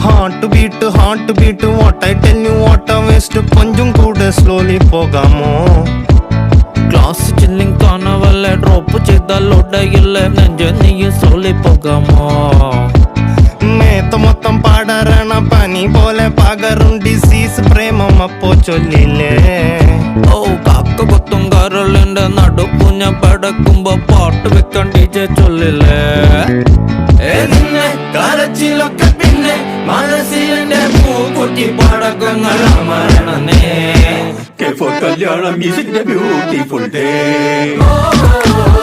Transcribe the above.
Heart beat, what I tell you, what a waste. Konjam kuda slowly pogamo. Class chilling carnival, drop cheda load illa nanje niye slowly pogamo. मैं तो మొత్తం పాడరణ పని పోలే పాగరుం disease Premam అప్పో ചൊല്ലിലേ ഓ കാക്ക കൊത്തും കരളിന്റെ നടുക്കുഞ്ഞ പടക്കുമ്പോ പാട്ട് വെക്കാൻ ടീച്ചർ ചൊല്ലില്ലേ എന്നെ കരച്ചിലൊക്കെ പിന്നെ മനസ്സിലെ പൂക്കുറ്റി പടക്കങ്ങൾ അമരണനേ Que fue Kalyanam, is it a beautiful day?